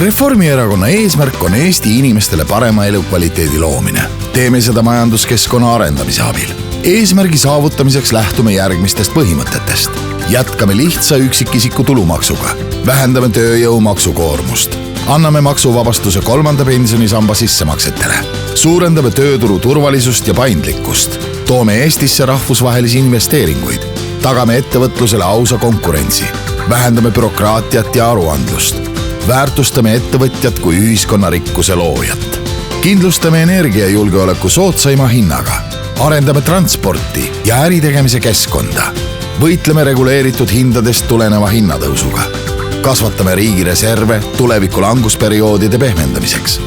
Reformierakonna eesmärk on Eesti inimestele parema elukvaliteedi loomine. Teeme seda majanduskeskkonna arendamise abil. Eesmärgi saavutamiseks lähtume järgmistest põhimõtetest. Jätkame lihtsa üksikisiku tulumaksuga. Vähendame tööjõu maksukoormust. Anname maksuvabastuse 3. pensionisamba sissemaksetele. Suurendame tööturu turvalisust ja paindlikkust. Toome Eestisse rahvusvahelisi investeeringuid. Tagame ettevõtlusele ausa konkurentsi. Vähendame bürokraatiat ja aruandlust. Väärtustame ettevõtjat kui ühiskonna rikkuse loojat. Kindlustame energiajulgeoleku soodsaima hinnaga. Arendame transporti ja äritegemise keskkonda. Võitleme reguleeritud hindadest tuleneva hinnatõusuga. Kasvatame riigi reserve tuleviku langusperioodide pehmendamiseks.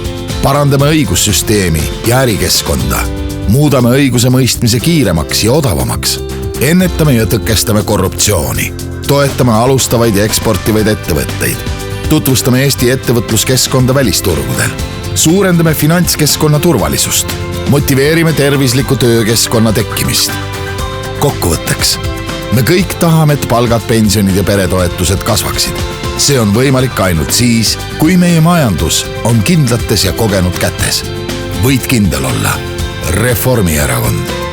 Parandame õigussüsteemi ja ärikeskkonda. Muudame õiguse mõistmise kiiremaks ja odavamaks. Ennetame ja tõkestame korruptsiooni. Toetame alustavaid ja eksportivaid ettevõtteid. Tutvustame Eesti ettevõtluskeskkonda välisturgudel. Suurendame finantskeskkonna turvalisust. Motiveerime tervisliku töökeskkonna tekkimist. Kokkuvõtteks. Me kõik tahame, et palgad, pensionid ja peretoetused kasvaksid. See on võimalik ainult siis, kui meie majandus on kindlates ja kogenud kätes. Võid kindel olla. Reformierakond.